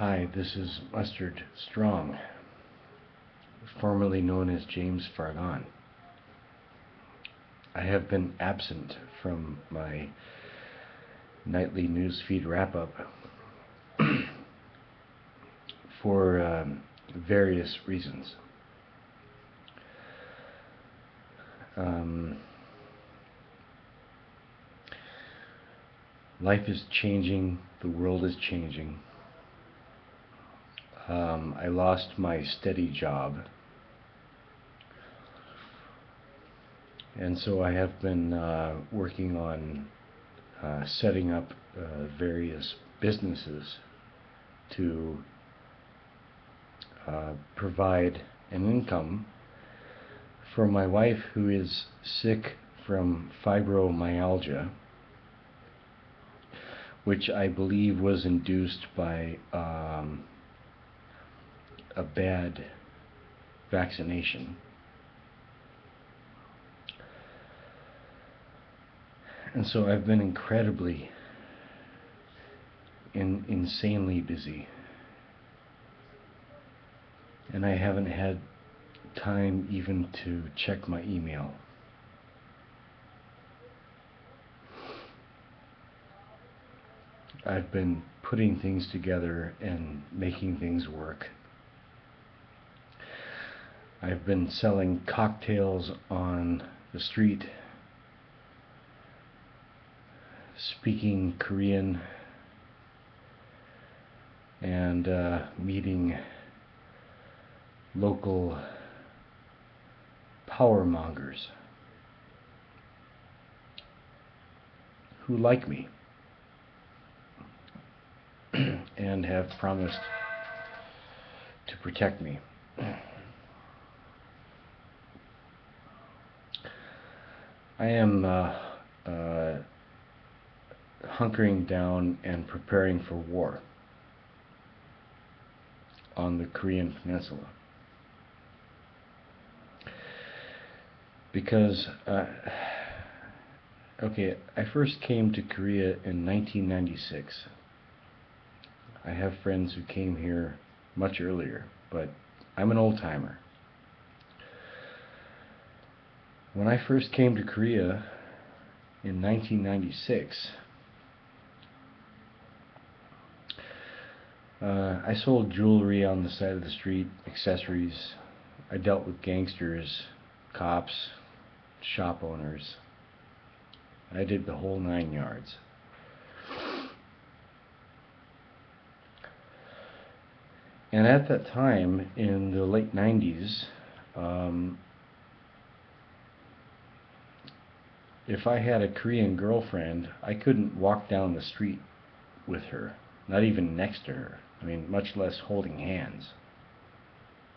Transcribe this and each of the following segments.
Hi, this is Mustard Strong, formerly known as James Fargon. I have been absent from my nightly Newsfeed wrap-up for various reasons. Life is changing, the world is changing. I lost my steady job, and so I have been working on setting up various businesses to provide an income for my wife, who is sick from fibromyalgia, which I believe was induced by a bad vaccination. And so I've been incredibly, insanely busy. And I haven't had time even to check my email. I've been putting things together and making things work. I've been selling cocktails on the street, speaking Korean, and meeting local power mongers who like me and have promised to protect me. I am hunkering down and preparing for war on the Korean Peninsula, because okay, I first came to Korea in 1996. I have friends who came here much earlier, but I'm an old-timer. When I first came to Korea in 1996, I sold jewelry on the side of the street, accessories. I dealt with gangsters, cops, shop owners. I did the whole 9 yards. And at that time, in the late 90s, if I had a Korean girlfriend, I couldn't walk down the street with her, not even next to her. I mean, much less holding hands,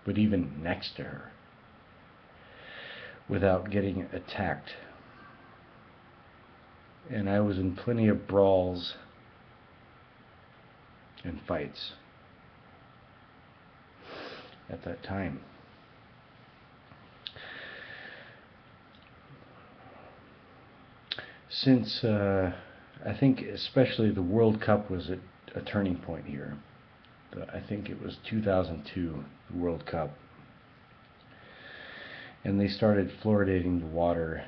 but even next to her, without getting attacked. And I was in plenty of brawls and fights at that time. Since I think especially the World Cup was a turning point here. I think it was 2002, the World Cup. And they started fluoridating the water,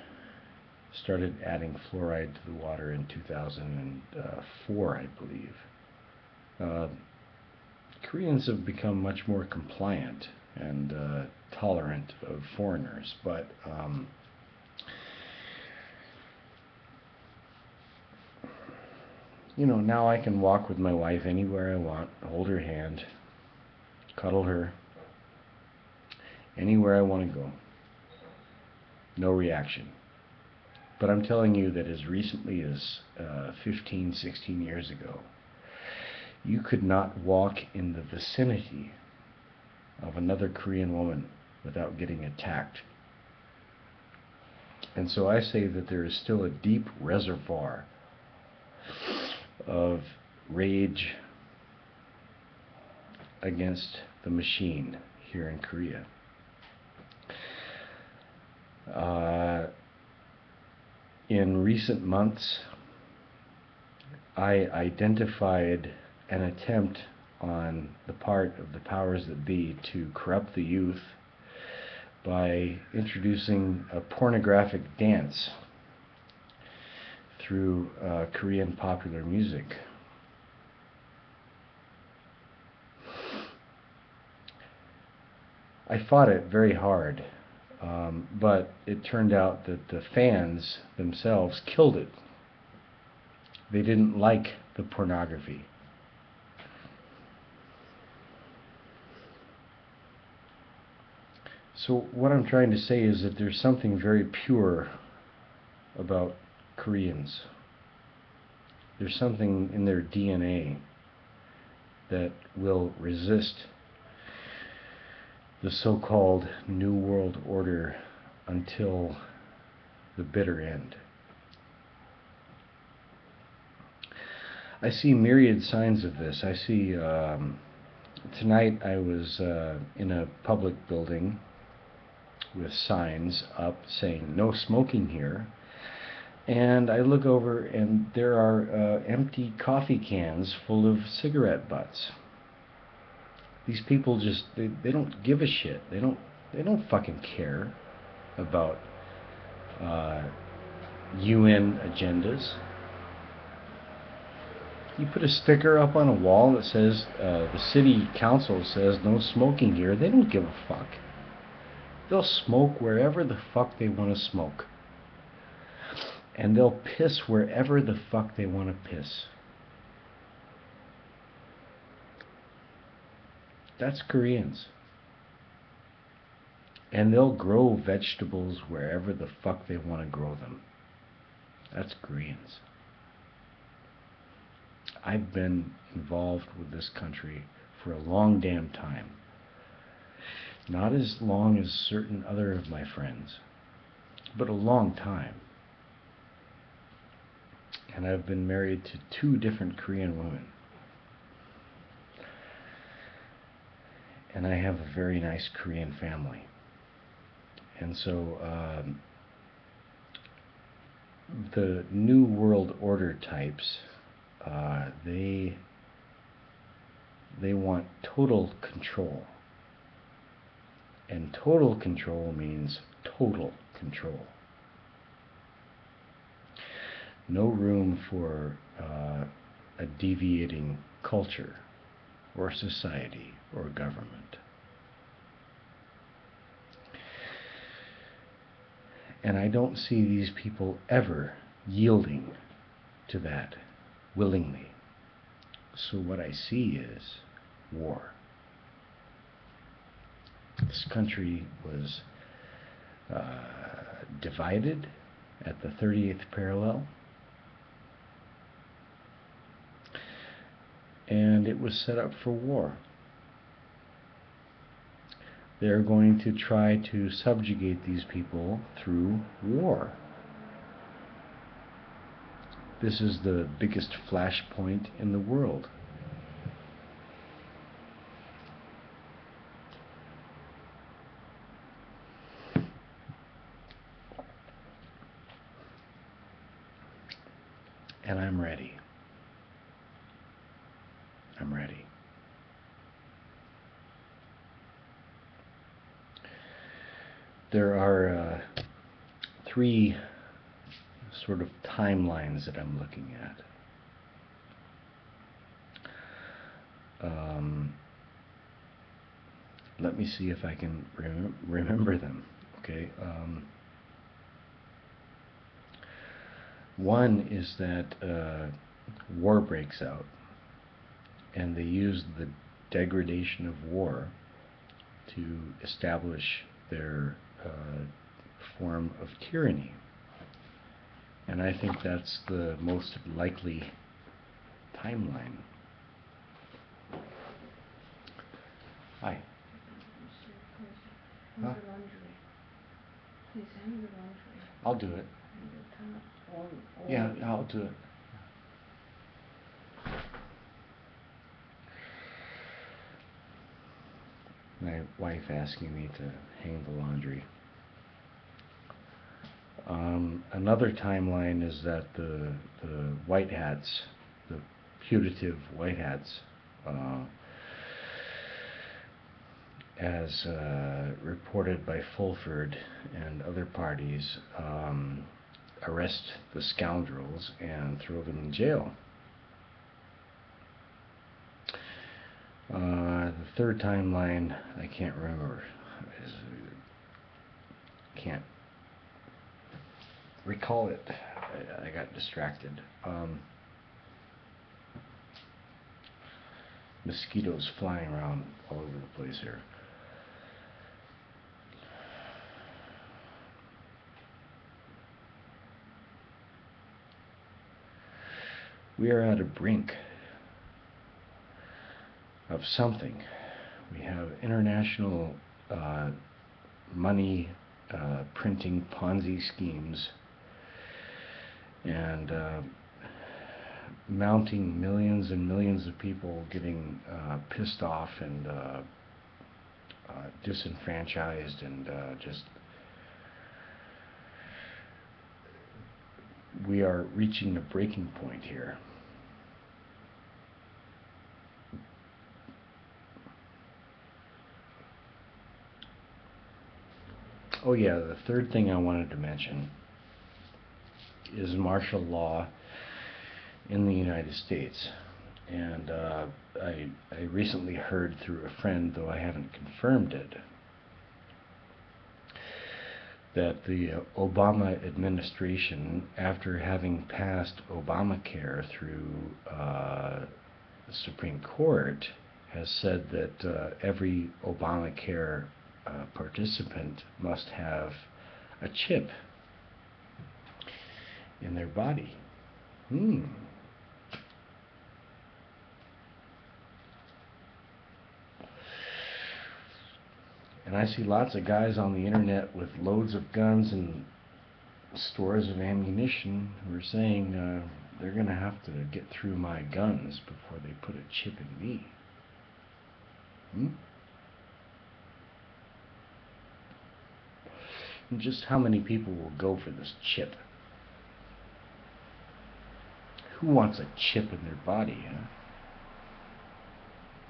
started adding fluoride to the water in 2004, I believe. Koreans have become much more compliant and tolerant of foreigners, but you know, now I can walk with my wife anywhere I want, hold her hand, cuddle her, anywhere I want to go. No reaction. But I'm telling you that as recently as 15, 16 years ago, you could not walk in the vicinity of another Korean woman without getting attacked. And so I say that there is still a deep reservoir of rage against the machine here in Korea. In recent months, I identified an attempt on the part of the powers that be to corrupt the youth by introducing a pornographic dance through Korean popular music. I fought it very hard, but it turned out that the fans themselves killed it. They didn't like the pornography. So what I'm trying to say is that there's something very pure about Koreans. There's something in their DNA that will resist the so-called New World Order until the bitter end. I see myriad signs of this. I see, tonight I was in a public building with signs up saying no smoking here, and I look over and there are empty coffee cans full of cigarette butts. These people just, they don't give a shit. They don't fucking care about UN agendas. You put a sticker up on a wall that says the city council says no smoking here. They don't give a fuck. They'll smoke wherever the fuck they want to smoke. And they'll piss wherever the fuck they want to piss. That's Koreans. And they'll grow vegetables wherever the fuck they want to grow them. That's Koreans. I've been involved with this country for a long damn time. Not as long as certain other of my friends, but a long time. And I've been married to 2 different Korean women. And I have a very nice Korean family. And so the New World Order types, they want total control. And total control means total control. No room for a deviating culture or society or government. And I don't see these people ever yielding to that willingly. So what I see is war. This country was divided at the 30th parallel, and it was set up for war. They're going to try to subjugate these people through war. This is the biggest flashpoint in the world. And I'm ready. I'm ready. There are 3 sort of timelines that I'm looking at. Let me see if I can remember them. Okay. One is that war breaks out, and they use the degradation of war to establish their form of tyranny. And I think that's the most likely timeline. Hi. Huh? Please hang the laundry. I'll do it. Yeah, I'll do it. My wife asking me to hang the laundry. Another timeline is that the white hats, the putative white hats, as reported by Fulford and other parties, arrest the scoundrels and throw them in jail. The third timeline, I can't remember. Can't recall it. I got distracted. Mosquitoes flying around all over the place here. We are at a brink of something. We have international money printing Ponzi schemes and mounting millions and millions of people getting pissed off and disenfranchised and just we are reaching a breaking point here. Oh yeah, the third thing I wanted to mention is martial law in the United States. And I recently heard through a friend, though I haven't confirmed it, that the Obama administration, after having passed Obamacare through the Supreme Court, has said that every Obamacare participant must have a chip in their body. And I see lots of guys on the internet with loads of guns and stores of ammunition who are saying they're going to have to get through my guns before they put a chip in me. And just how many people will go for this chip? Who wants a chip in their body, huh?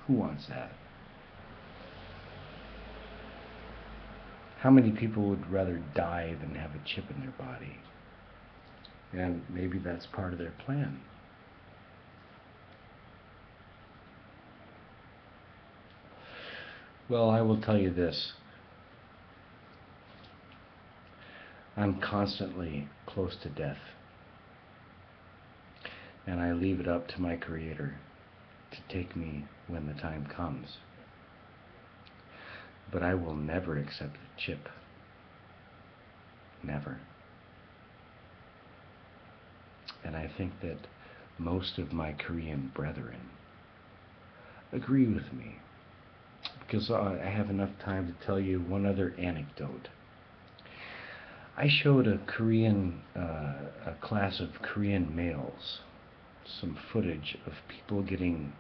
Who wants that? How many people would rather die than have a chip in their body? And maybe that's part of their plan. Well, I will tell you this. I'm constantly close to death. And I leave it up to my Creator to take me when the time comes. But I will never accept a chip. Never. And I think that most of my Korean brethren agree with me. Because I have enough time to tell you one other anecdote. I showed a class of Korean males some footage of people getting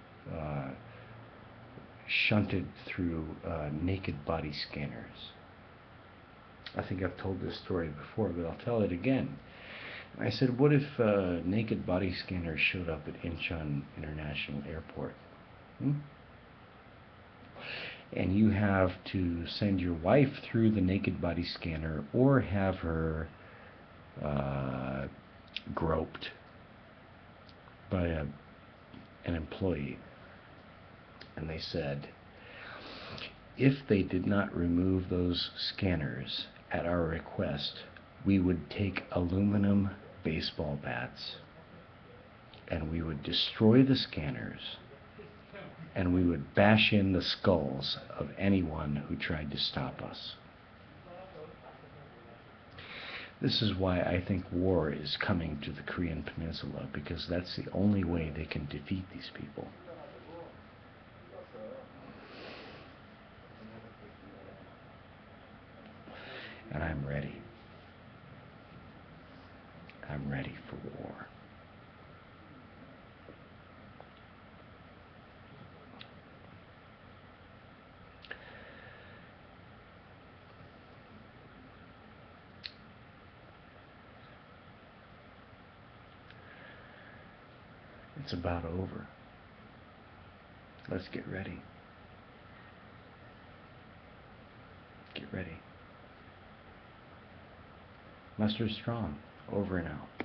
shunted through naked body scanners. I think I've told this story before, but I'll tell it again. I said, what if naked body scanners showed up at Incheon International Airport? And you have to send your wife through the naked body scanner or have her groped by an employee. And they said, if they did not remove those scanners at our request, we would take aluminum baseball bats and we would destroy the scanners and we would bash in the skulls of anyone who tried to stop us. This is why I think war is coming to the Korean Peninsula, because that's the only way they can defeat these people. And I'm ready. I'm ready for war. It's about over. Let's get ready. Get ready. Mustard strong. Over and out.